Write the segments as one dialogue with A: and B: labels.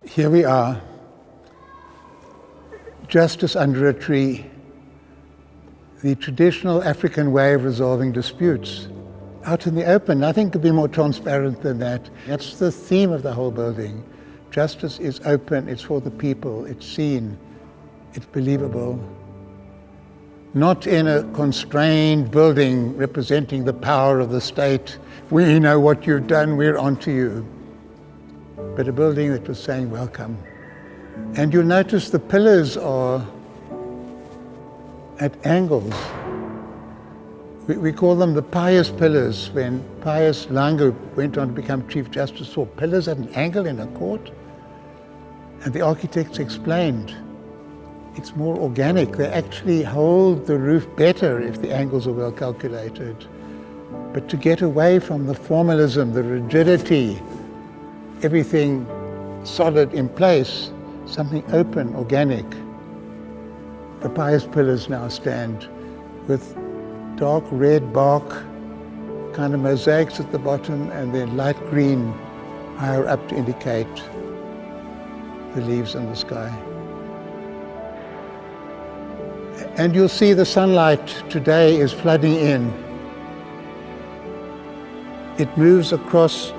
A: Here we are, justice under a tree, the traditional African way of resolving disputes. Out in the open, nothing could be more transparent than that. That's the theme of the whole building. Justice is open, it's for the people, it's seen, it's believable. Not in a constrained building representing the power of the state. We know what you've done, we're on to you. But a building that was saying welcome. And you'll notice the pillars are at angles. We call them the pious pillars. When Pius Lange went on to become Chief Justice, saw pillars at an angle in a court. And the architects explained, it's more organic. They actually hold the roof better if the angles are well calculated. But to get away from the formalism, the rigidity, everything solid in place, something open, organic. The pious pillars now stand with dark red bark, kind of mosaics at the bottom, and then light green higher up to indicate the leaves and the sky. And you'll see the sunlight today is flooding in. It moves across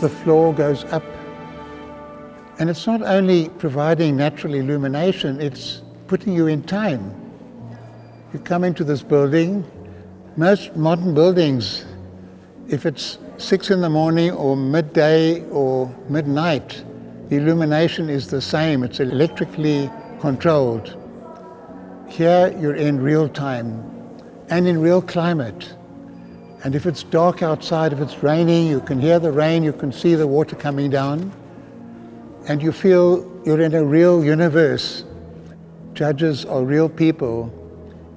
A: the floor, goes up. And it's not only providing natural illumination, it's putting you in time. You come into this building, most modern buildings, if it's 6 in the morning or midday or midnight, the illumination is the same, it's electrically controlled. Here you're in real time and in real climate. And if it's dark outside, if it's raining, you can hear the rain, you can see the water coming down, and you feel you're in a real universe. Judges are real people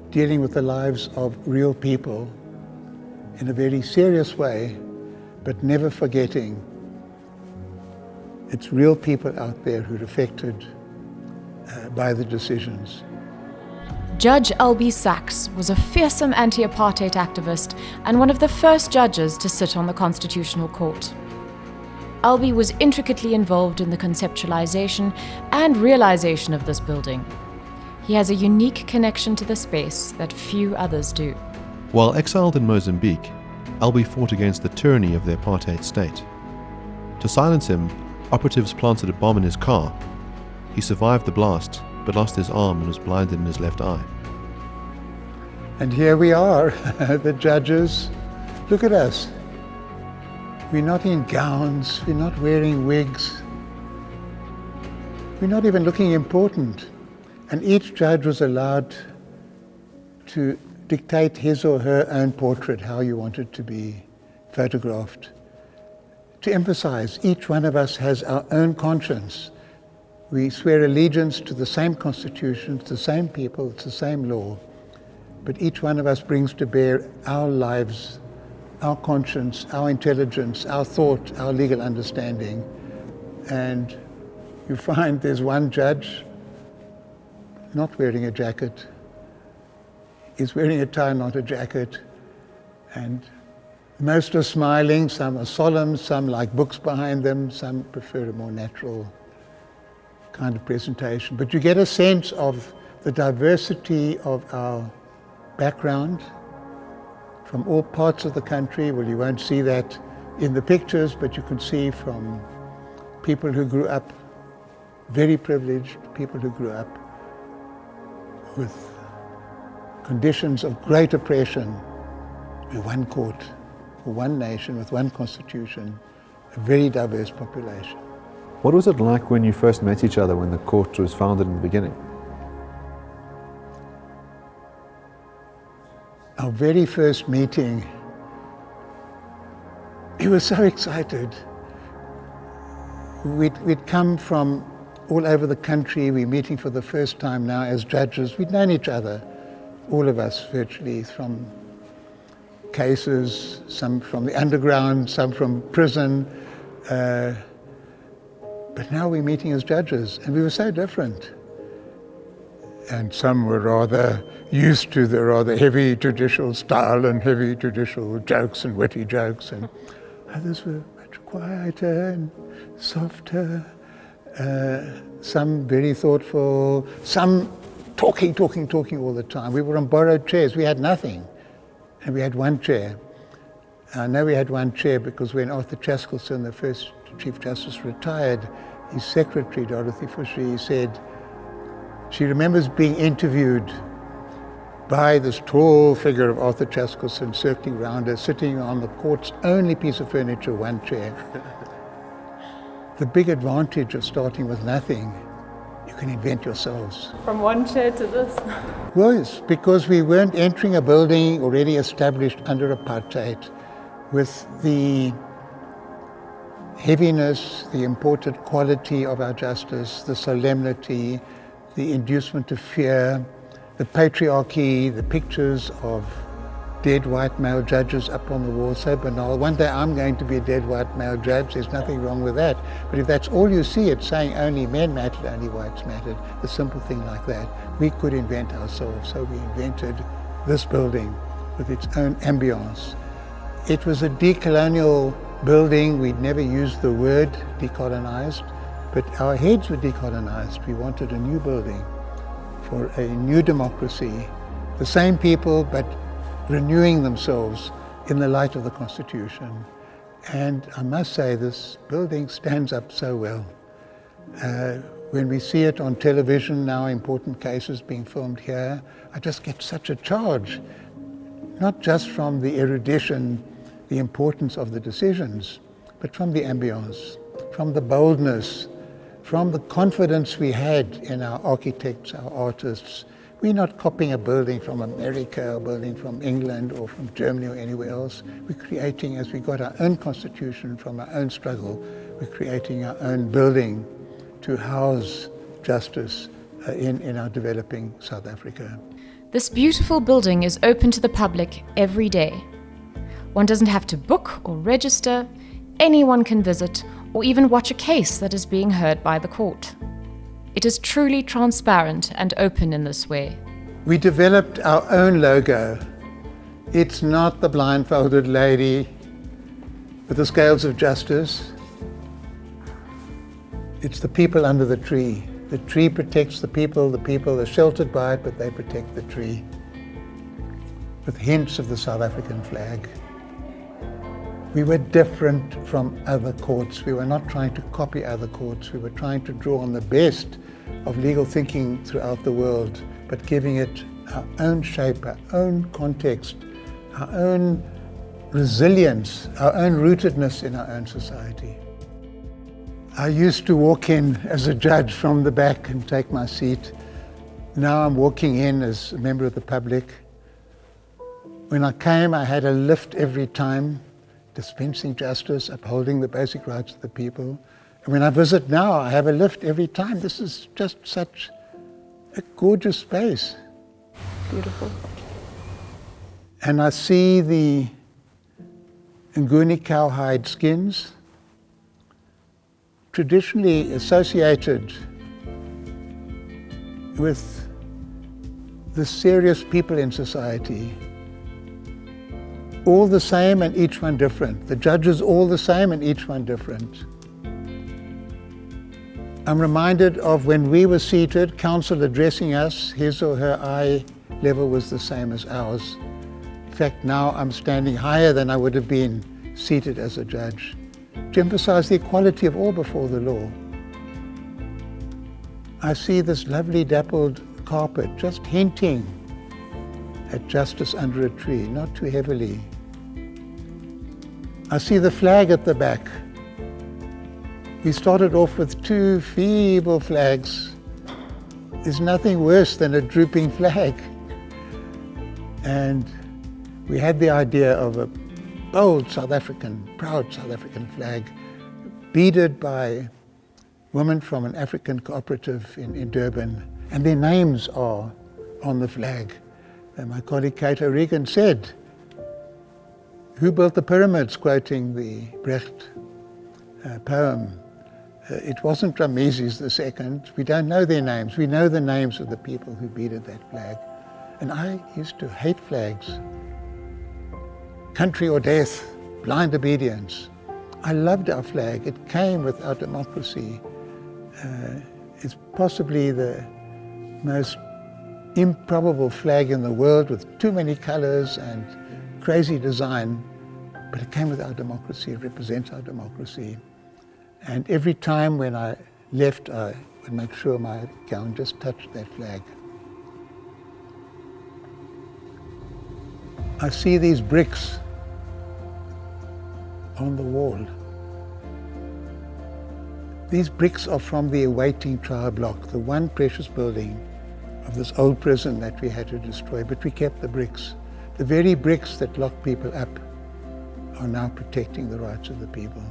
A: dealing with the lives of real people in a very serious way, but never forgetting it's real people out there who are affected by the decisions.
B: Judge Albie Sachs was a fearsome anti-apartheid activist and one of the first judges to sit on the Constitutional Court. Albie was intricately involved in the conceptualization and realization of this building. He has a unique connection to the space that few others do.
C: While exiled in Mozambique, Albie fought against the tyranny of the apartheid state. To silence him, operatives planted a bomb in his car. He survived the blast, but lost his arm and was blinded in his left eye.
A: And here we are, the judges. Look at us. We're not in gowns, we're not wearing wigs. We're not even looking important. And each judge was allowed to dictate his or her own portrait, how you want it to be photographed. To emphasize, each one of us has our own conscience. We swear allegiance to the same constitution, to the same people, to the same law. But each one of us brings to bear our lives, our conscience, our intelligence, our thought, our legal understanding. And you find there's one judge not wearing a jacket. He's wearing a tie, not a jacket. And most are smiling, some are solemn, some like books behind them, some prefer a more natural kind of presentation. But you get a sense of the diversity of our background from all parts of the country. Well, you won't see that in the pictures, but you can see from people who grew up very privileged, people who grew up with conditions of great oppression. We're one court, for one nation, with one constitution, a very diverse population.
D: What was it like when you first met each other when the court was founded in the beginning?
A: Our very first meeting, we were so excited. We'd come from all over the country. We're meeting for the first time now as judges. We'd known each other, all of us virtually, from cases, some from the underground, some from prison. But now we're meeting as judges, and we were so different. And some were rather used to the rather heavy judicial style and heavy judicial jokes and witty jokes, and others were much quieter and softer. some very thoughtful, some talking all the time. We were on borrowed chairs. We had nothing, and we had one chair. I know we had one chair because when Arthur Chaskelson, the first Chief Justice, retired, his secretary, Dorothy Fisher, said she remembers being interviewed by this tall figure of Arthur Chaskelson circling around her, sitting on the court's only piece of furniture, one chair. The big advantage of starting with nothing, you can invent yourselves.
E: From one chair to this?
A: Was because we weren't entering a building already established under apartheid with the heaviness, the imported quality of our justice, the solemnity, the inducement of fear, the patriarchy, the pictures of dead white male judges up on the wall, so banal. One day I'm going to be a dead white male judge, there's nothing wrong with that. But if that's all you see, it's saying only men mattered, only whites mattered, a simple thing like that. We could invent ourselves, so we invented this building with its own ambience. It was a decolonial building. We'd never used the word decolonized, but our heads were decolonized. We wanted a new building for a new democracy, the same people, but renewing themselves in the light of the Constitution. And I must say, this building stands up so well. When we see it on television now, important cases being filmed here, I just get such a charge, not just from the erudition, the importance of the decisions, but from the ambience, from the boldness, from the confidence we had in our architects, our artists. We're not copying a building from America, or a building from England or from Germany or anywhere else. We're creating, as we got our own constitution from our own struggle, we're creating our own building to house justice in our developing South Africa.
B: This beautiful building is open to the public every day. One doesn't have to book or register. Anyone can visit or even watch a case that is being heard by the court. It is truly transparent and open in this way.
A: We developed our own logo. It's not the blindfolded lady with the scales of justice. It's the people under the tree. The tree protects the people are sheltered by it, but they protect the tree. With hints of the South African flag. We were different from other courts. We were not trying to copy other courts. We were trying to draw on the best of legal thinking throughout the world, but giving it our own shape, our own context, our own resilience, our own rootedness in our own society. I used to walk in as a judge from the back and take my seat. Now I'm walking in as a member of the public. When I came, I had a lift every time, dispensing justice, upholding the basic rights of the people. And when I visit now, I have a lift every time. This is just such a gorgeous space.
E: Beautiful.
A: And I see the Nguni cowhide skins, traditionally associated with the serious people in society. All the same and each one different. The judges all the same and each one different. I'm reminded of when we were seated, counsel addressing us, his or her eye level was the same as ours. In fact, now I'm standing higher than I would have been seated as a judge, to emphasize the equality of all before the law. I see this lovely dappled carpet just hinting at justice under a tree, not too heavily. I see the flag at the back. We started off with two feeble flags. There's nothing worse than a drooping flag. And we had the idea of a bold South African, proud South African flag, beaded by women from an African cooperative in Durban, and their names are on the flag. And my colleague Kate O'Regan said, "Who built the pyramids?" quoting the Brecht poem. It wasn't Rameses II. We don't know their names. We know the names of the people who beaded that flag. And I used to hate flags. Country or death, blind obedience. I loved our flag. It came with our democracy. It's possibly the most improbable flag in the world with too many colors and crazy design, but it came with our democracy, it represents our democracy. And every time when I left, I would make sure my gown just touched that flag. I see these bricks on the wall. These bricks are from the awaiting trial block, the one precious building of this old prison that we had to destroy, but we kept the bricks. The very bricks that lock people up are now protecting the rights of the people.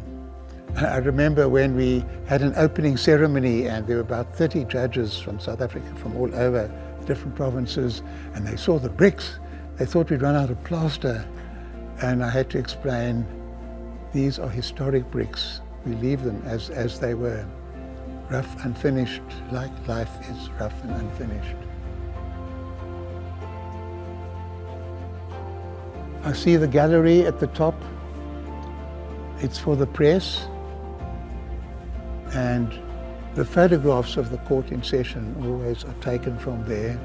A: I remember when we had an opening ceremony and there were about 30 judges from South Africa, from all over different provinces, and they saw the bricks. They thought we'd run out of plaster, and I had to explain, these are historic bricks. We leave them as they were, rough, unfinished, like life is rough and unfinished. I see the gallery at the top. It's for the press, and the photographs of the court in session always are taken from there.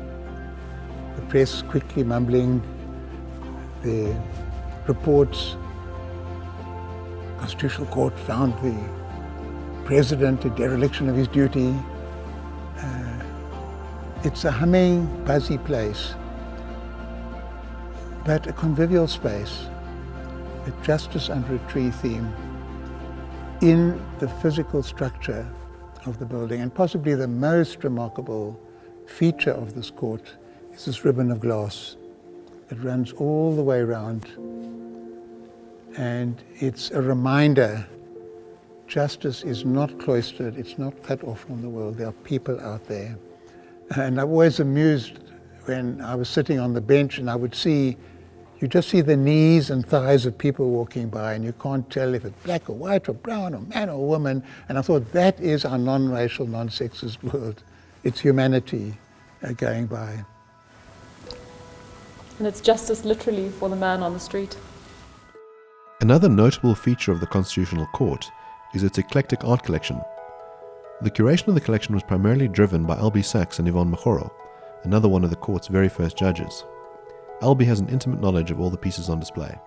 A: The press quickly mumbling their reports. Constitutional Court found the President in dereliction of his duty. It's a humming, buzzy place, but a convivial space, a justice under a tree theme in the physical structure of the building. And possibly the most remarkable feature of this court is this ribbon of glass. It runs all the way around, and it's a reminder justice is not cloistered, it's not cut off from the world. There are people out there. And I'm always amused when I was sitting on the bench and I would see, you just see the knees and thighs of people walking by, and you can't tell if it's black or white or brown or man or woman. And I thought, that is our non-racial, non-sexist world. It's humanity going by.
E: And it's justice literally for the man on the street.
C: Another notable feature of the Constitutional Court is its eclectic art collection. The curation of the collection was primarily driven by Albie Sachs and Yvonne Machoro, another one of the court's very first judges. Albie has an intimate knowledge of all the pieces on display.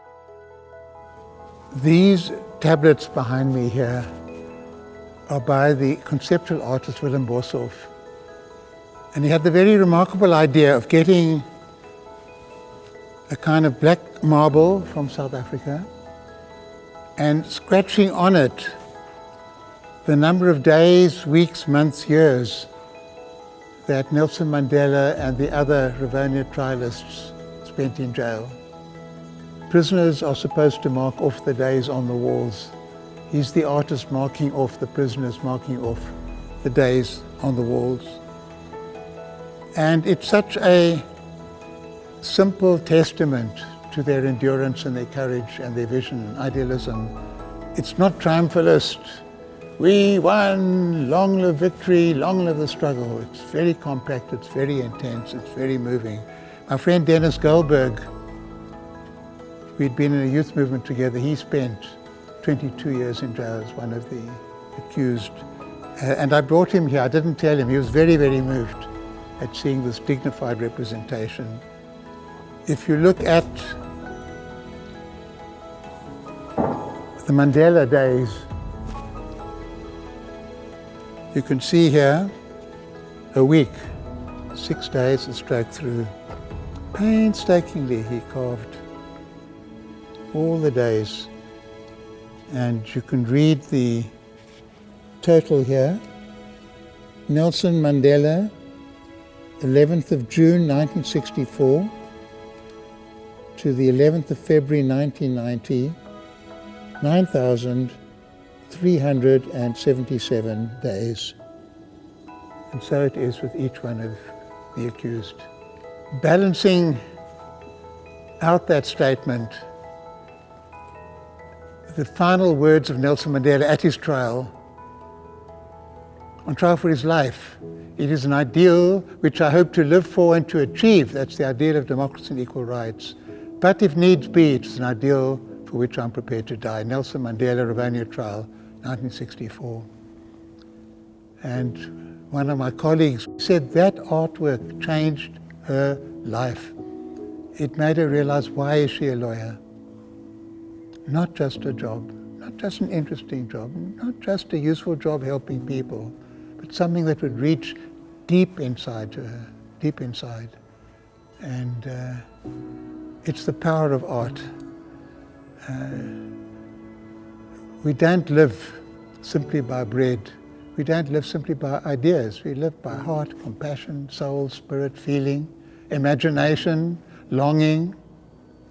A: These tablets behind me here are by the conceptual artist Willem Boshoff. And he had the very remarkable idea of getting a kind of black marble from South Africa and scratching on it the number of days, weeks, months, years that Nelson Mandela and the other Rivonia trialists spent in jail. Prisoners are supposed to mark off the days on the walls. He's the artist marking off the prisoners, marking off the days on the walls. And it's such a simple testament to their endurance and their courage and their vision and idealism. It's not triumphalist. We won, long live victory, long live the struggle. It's very compact, it's very intense, it's very moving. My friend Dennis Goldberg, we'd been in a youth movement together. He spent 22 years in jail as one of the accused. And I brought him here. I didn't tell him. He was very, very moved at seeing this dignified representation. If you look at the Mandela days, you can see here a week, 6 days to stroke through. Painstakingly he carved all the days, and you can read the total here. Nelson Mandela, 11th of June 1964 to the 11th of February 1990, 9,377 days. And so it is with each one of the accused. Balancing out that statement, the final words of Nelson Mandela at his trial, on trial for his life. It is an ideal which I hope to live for and to achieve. That's the ideal of democracy and equal rights. But if needs be, it's an ideal for which I'm prepared to die. Nelson Mandela, Rivonia trial, 1964. And one of my colleagues said that artwork changed her life. It made her realize, why is she a lawyer? Not just a job, not just an interesting job, not just a useful job helping people, but something that would reach deep inside to her, deep inside. And it's the power of art. We don't live simply by bread. We don't live simply by ideas. We live by heart, compassion, soul, spirit, feeling, imagination, longing,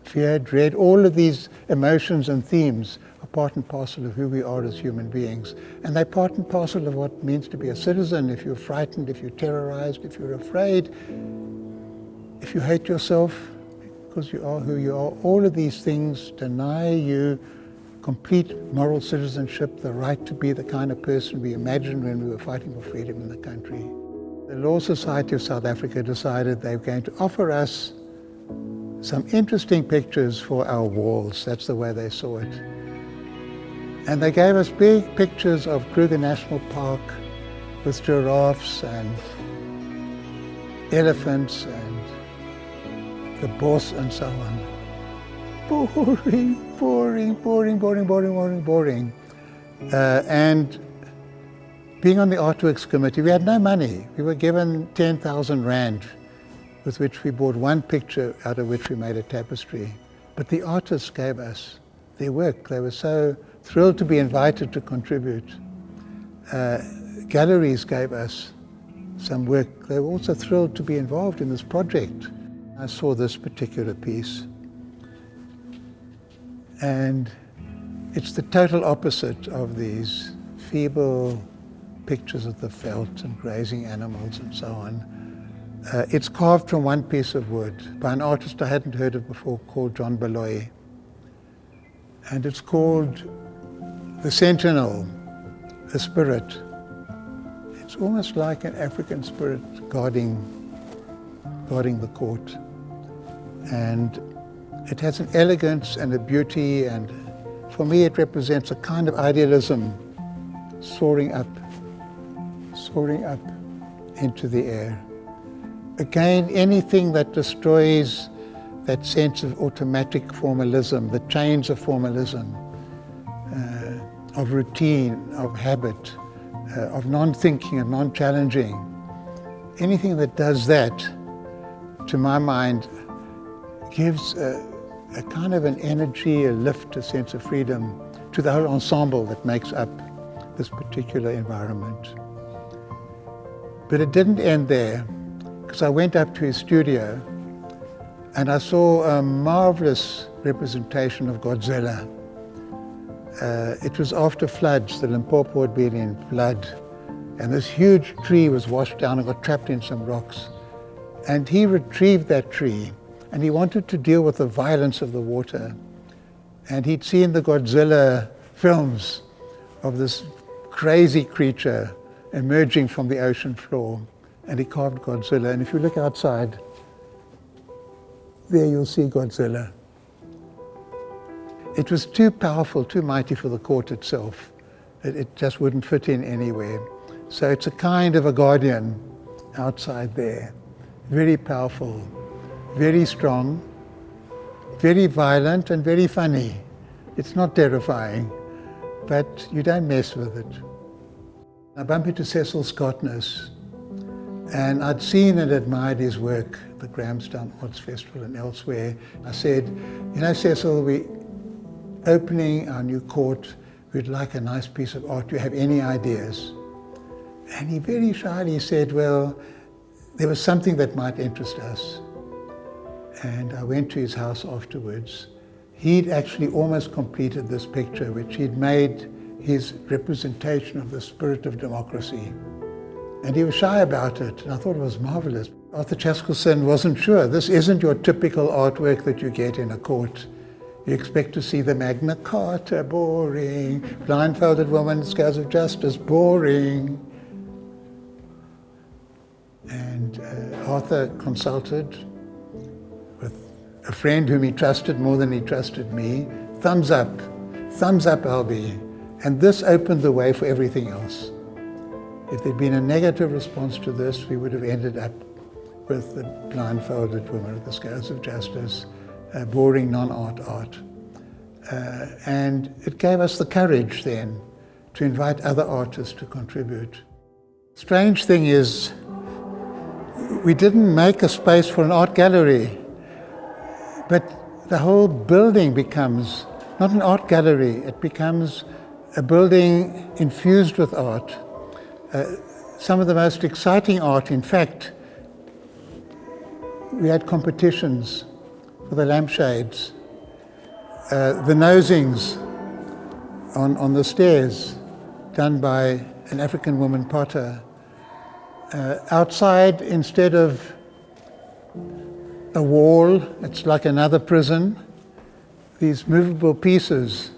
A: fear, dread. All of these emotions and themes are part and parcel of who we are as human beings. And they're part and parcel of what it means to be a citizen. If you're frightened, if you're terrorized, if you're afraid, if you hate yourself because you are who you are, all of these things deny you complete moral citizenship, the right to be the kind of person we imagined when we were fighting for freedom in the country. The Law Society of South Africa decided they were going to offer us some interesting pictures for our walls. That's the way they saw it. And they gave us big pictures of Kruger National Park with giraffes and elephants and the boss and so on. Boring. And being on the artworks committee, we had no money. We were given 10,000 rand, with which we bought one picture, out of which we made a tapestry. But the artists gave us their work. They were so thrilled to be invited to contribute. Galleries gave us some work. They were also thrilled to be involved in this project. I saw this particular piece. And it's the total opposite of these feeble pictures of the veldt and grazing animals and so on. It's carved from one piece of wood by an artist I hadn't heard of before called John Baloy. And it's called The Sentinel, a spirit. It's almost like an African spirit guarding the court. And it has an elegance and a beauty, and for me it represents a kind of idealism soaring up into the air. Again, anything that destroys that sense of automatic formalism, the chains of formalism, of routine, of habit, of non-thinking and non-challenging, anything that does that, to my mind, gives a kind of an energy, a lift, a sense of freedom to the whole ensemble that makes up this particular environment. But it didn't end there, because I went up to his studio and I saw a marvelous representation of Godzilla. It was after floods. The Limpopo had been in flood, and this huge tree was washed down and got trapped in some rocks. And he retrieved that tree, and he wanted to deal with the violence of the water. And he'd seen the Godzilla films of this crazy creature emerging from the ocean floor, and he carved Godzilla. And if you look outside, there you'll see Godzilla. It was too powerful, too mighty for the court itself. It just wouldn't fit in anywhere. So it's a kind of a guardian outside there. Very powerful, very strong, very violent and very funny. It's not terrifying, but you don't mess with it. I bumped into Cecil Scottness, and I'd seen and admired his work, the Grahamstown Arts Festival and elsewhere. I said, you know, Cecil, we're opening our new court. We'd like a nice piece of art. Do you have any ideas? And he very shyly said, well, there was something that might interest us. And I went to his house afterwards. He'd actually almost completed this picture, which he'd made his representation of the spirit of democracy. And he was shy about it, and I thought it was marvelous. Arthur Chaskelson wasn't sure. This isn't your typical artwork that you get in a court. You expect to see the Magna Carta, boring. Blindfolded woman, scales of justice, boring. And Arthur consulted with a friend whom he trusted more than he trusted me. Thumbs up, Albie. And this opened the way for everything else. If there'd been a negative response to this, we would have ended up with the blindfolded woman with the scales of justice, boring non-art art. And it gave us the courage then to invite other artists to contribute. Strange thing is, we didn't make a space for an art gallery, but the whole building becomes not an art gallery, it becomes a building infused with art. Some of the most exciting art, in fact, we had competitions for the lampshades, the nosings on the stairs done by an African woman potter. Outside, instead of a wall, it's like another prison, these movable pieces,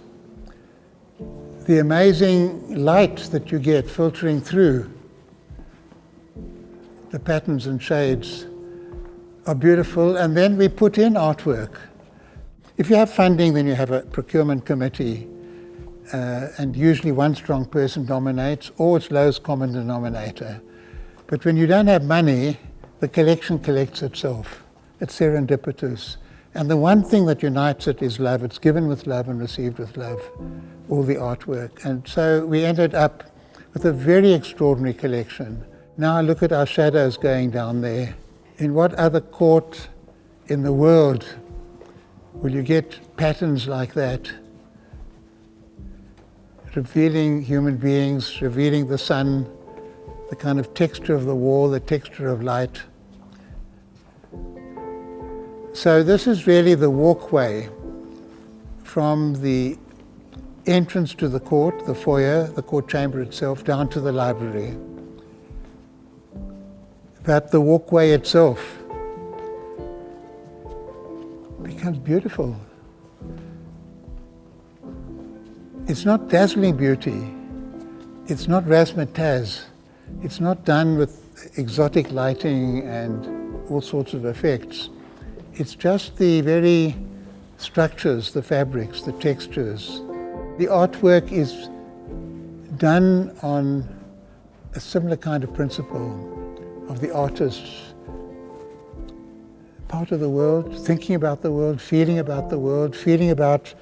A: the amazing light that you get filtering through the patterns and shades are beautiful, and then we put in artwork. If you have funding, then you have a procurement committee, and usually one strong person dominates, or it's lowest common denominator. But when you don't have money, the collection collects itself. It's serendipitous. And the one thing that unites it is love. It's given with love and received with love, all the artwork. And so we ended up with a very extraordinary collection. Now look at our shadows going down there. In what other court in the world will you get patterns like that? Revealing human beings, revealing the sun, the kind of texture of the wall, the texture of light. So this is really the walkway from the entrance to the court, the foyer, the court chamber itself, down to the library. But the walkway itself becomes beautiful. It's not dazzling beauty. It's not razzmatazz. It's not done with exotic lighting and all sorts of effects. It's just the very structures, the fabrics, the textures. The artwork is done on a similar kind of principle of the artist's part of the world, thinking about the world, feeling about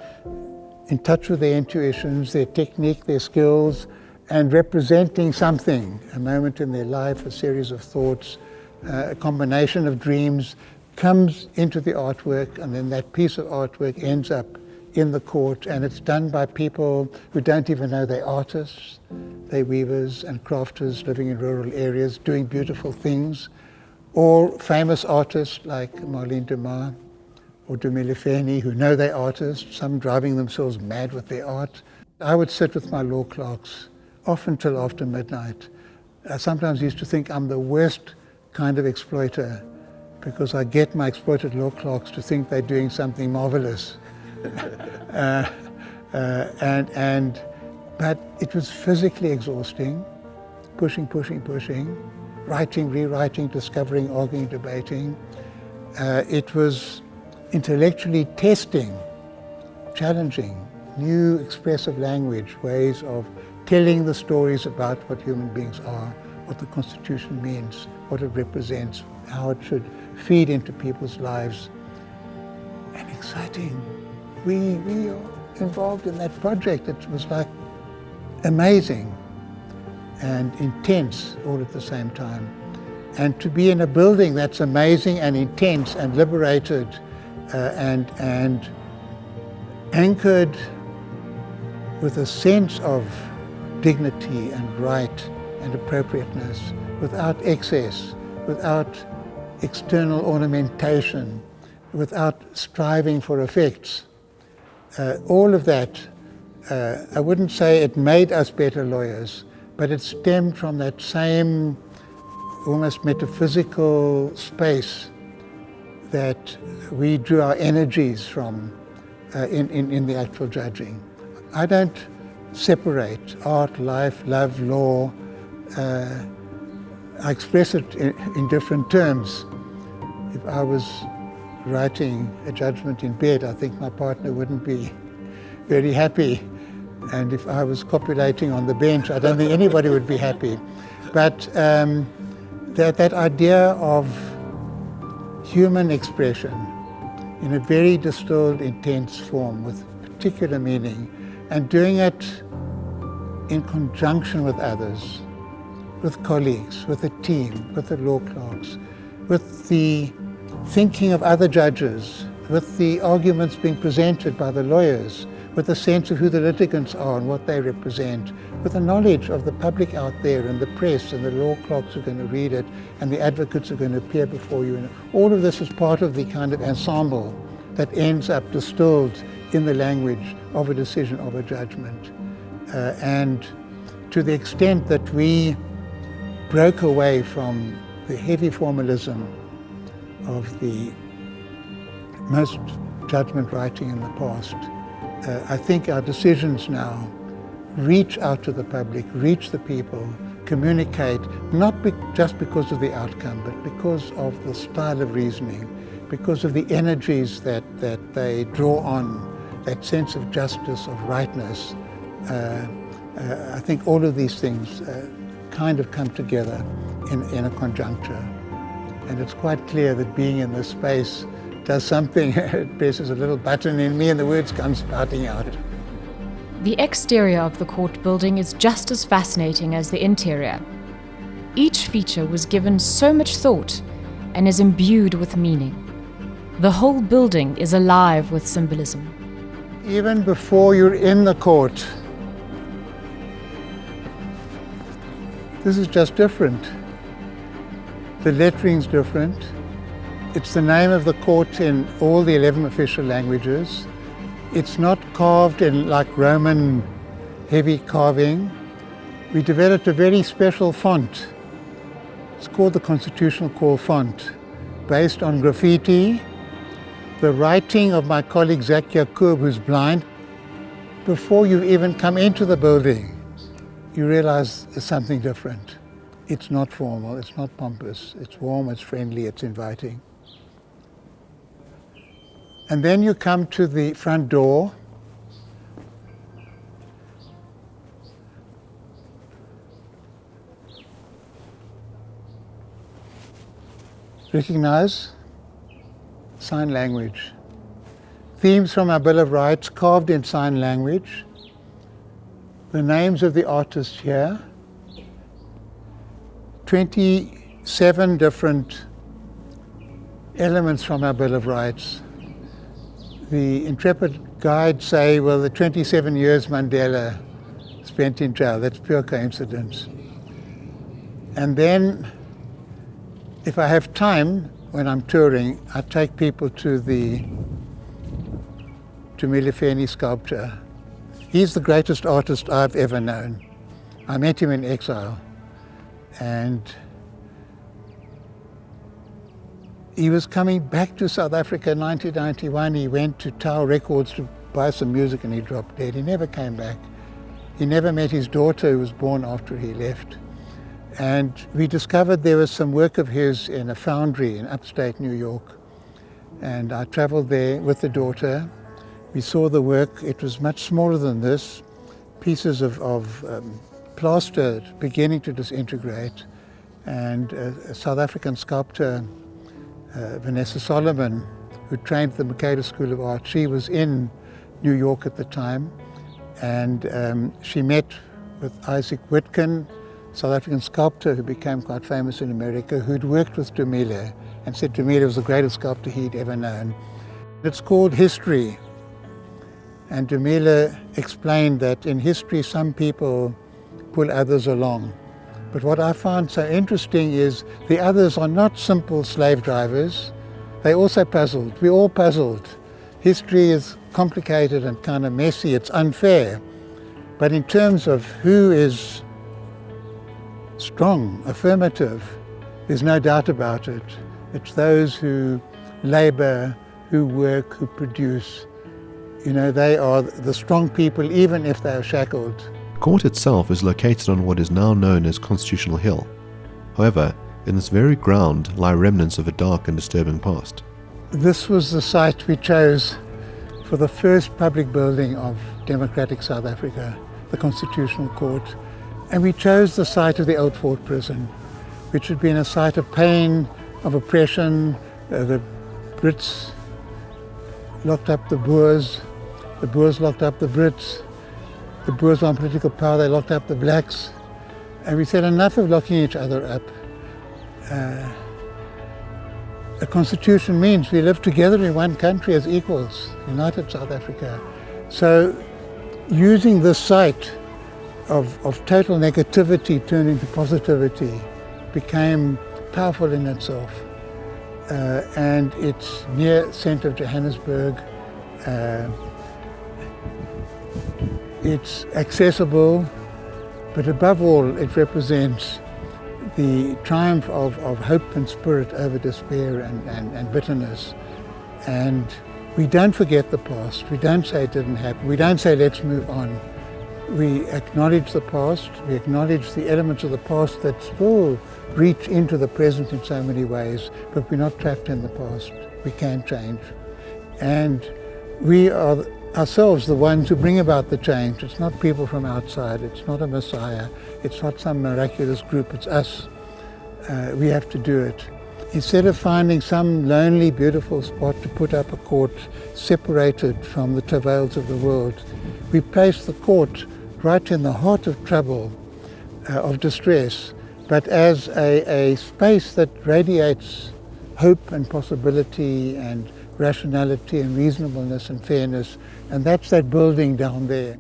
A: in touch with their intuitions, their technique, their skills, and representing something, a moment in their life, a series of thoughts, a combination of dreams, comes into the artwork, and then that piece of artwork ends up in the court, and it's done by people who don't even know they're artists. They're weavers and crafters living in rural areas, doing beautiful things, or famous artists like Marlene Dumas or Dumilifeni, who know they're artists, some driving themselves mad with their art. I would sit with my law clerks, often till after midnight. I sometimes used to think I'm the worst kind of exploiter, because I get my exploited law clerks to think they're doing something marvelous. But it was physically exhausting, pushing, writing, rewriting, discovering, arguing, debating. It was intellectually testing, challenging, new expressive language, ways of telling the stories about what human beings are, what the Constitution means, what it represents, how it should feed into people's lives. And exciting. We are involved in that project. It was like amazing and intense all at the same time. And to be in a building that's amazing and intense and liberated and anchored with a sense of dignity and right and appropriateness, without excess, without external ornamentation, without striving for effects. All of that, I wouldn't say it made us better lawyers, but it stemmed from that same almost metaphysical space that we drew our energies from in the actual judging. I don't separate art, life, love, law. I express it in different terms. If I was writing a judgment in bed, I think my partner wouldn't be very happy. And if I was copulating on the bench, I don't think anybody would be happy. But that idea of human expression in a very distilled, intense form with particular meaning, and doing it in conjunction with others, with colleagues, with a team, with the law clerks, with the thinking of other judges, with the arguments being presented by the lawyers, with a sense of who the litigants are and what they represent, with the knowledge of the public out there and the press and the law clerks who are going to read it and the advocates who are going to appear before you. And all of this is part of the kind of ensemble that ends up distilled in the language of a decision, of a judgment. And to the extent that we broke away from the heavy formalism of the most judgment writing in the past, I think our decisions now reach out to the public, reach the people, communicate, not just because of the outcome, but because of the style of reasoning, because of the energies that they draw on, that sense of justice, of rightness. I think all of these things kind of come together in a conjuncture. And it's quite clear that being in this space does something. It presses a little button in me and the words come spouting out.
B: The exterior of the court building is just as fascinating as the interior. Each feature was given so much thought and is imbued with meaning. The whole building is alive with symbolism.
A: Even before you're in the court, this is just different. The lettering's different. It's the name of the court in all the 11 official languages. It's not carved in like Roman heavy carving. We developed a very special font. It's called the Constitutional Call font, based on graffiti, the writing of my colleague Zach Yacoub, who's blind. Before you've even come into the building, you realize there's something different. It's not formal, it's not pompous, it's warm, it's friendly, it's inviting. And then you come to the front door. Recognize sign language. Themes from our Bill of Rights carved in sign language. The names of the artists here. 27 different elements from our Bill of Rights. The intrepid guides say, well, the 27 years Mandela spent in jail, that's pure coincidence. And then, if I have time, when I'm touring, I take people to the Milifeni sculpture. He's the greatest artist I've ever known. I met him in exile, and he was coming back to South Africa in 1991. He went to Tower Records to buy some music and he dropped dead. He never came back. He never met his daughter, who was born after he left. And we discovered there was some work of his in a foundry in upstate New York. And I traveled there with the daughter. We saw the work. It was much smaller than this, pieces of plaster beginning to disintegrate. And a South African sculptor, Vanessa Solomon, who trained at the Mercator School of Art, she was in New York at the time, and she met with Isaac Witkin, South African sculptor who became quite famous in America, who'd worked with Dumile and said Dumile was the greatest sculptor he'd ever known. It's called History, and Dumile explained that in history some people pull others along. But what I found so interesting is the others are not simple slave drivers. They're also puzzled. We're all puzzled. History is complicated and kind of messy. It's unfair. But in terms of who is strong, affirmative, there's no doubt about it. It's those who labor, who work, who produce. You know, they are the strong people, even if they are shackled.
C: The court itself is located on what is now known as Constitutional Hill. However, in this very ground lie remnants of a dark and disturbing past.
A: This was the site we chose for the first public building of democratic South Africa, the Constitutional Court. And we chose the site of the Old Fort Prison, which had been a site of pain, of oppression. The Brits locked up the Boers locked up the Brits, the Boers were on political power, they locked up the blacks. And we said, enough of locking each other up. A constitution means we live together in one country as equals, united South Africa. So using this site of total negativity turned into positivity became powerful in itself. And it's near centre of Johannesburg. It's accessible, but above all it represents the triumph of hope and spirit over despair and bitterness. And we don't forget the past. We don't say it didn't happen. We don't say let's move on. We acknowledge the past. We acknowledge the elements of the past that still reach into the present in so many ways, but we're not trapped in the past. We can change. And we are ourselves the ones who bring about the change. It's not people from outside. It's not a messiah. It's not some miraculous group. It's us. We have to do it. Instead of finding some lonely, beautiful spot to put up a court separated from the travails of the world, we place the court right in the heart of trouble, of distress, but as a space that radiates hope and possibility and rationality and reasonableness and fairness. And that's that building down there.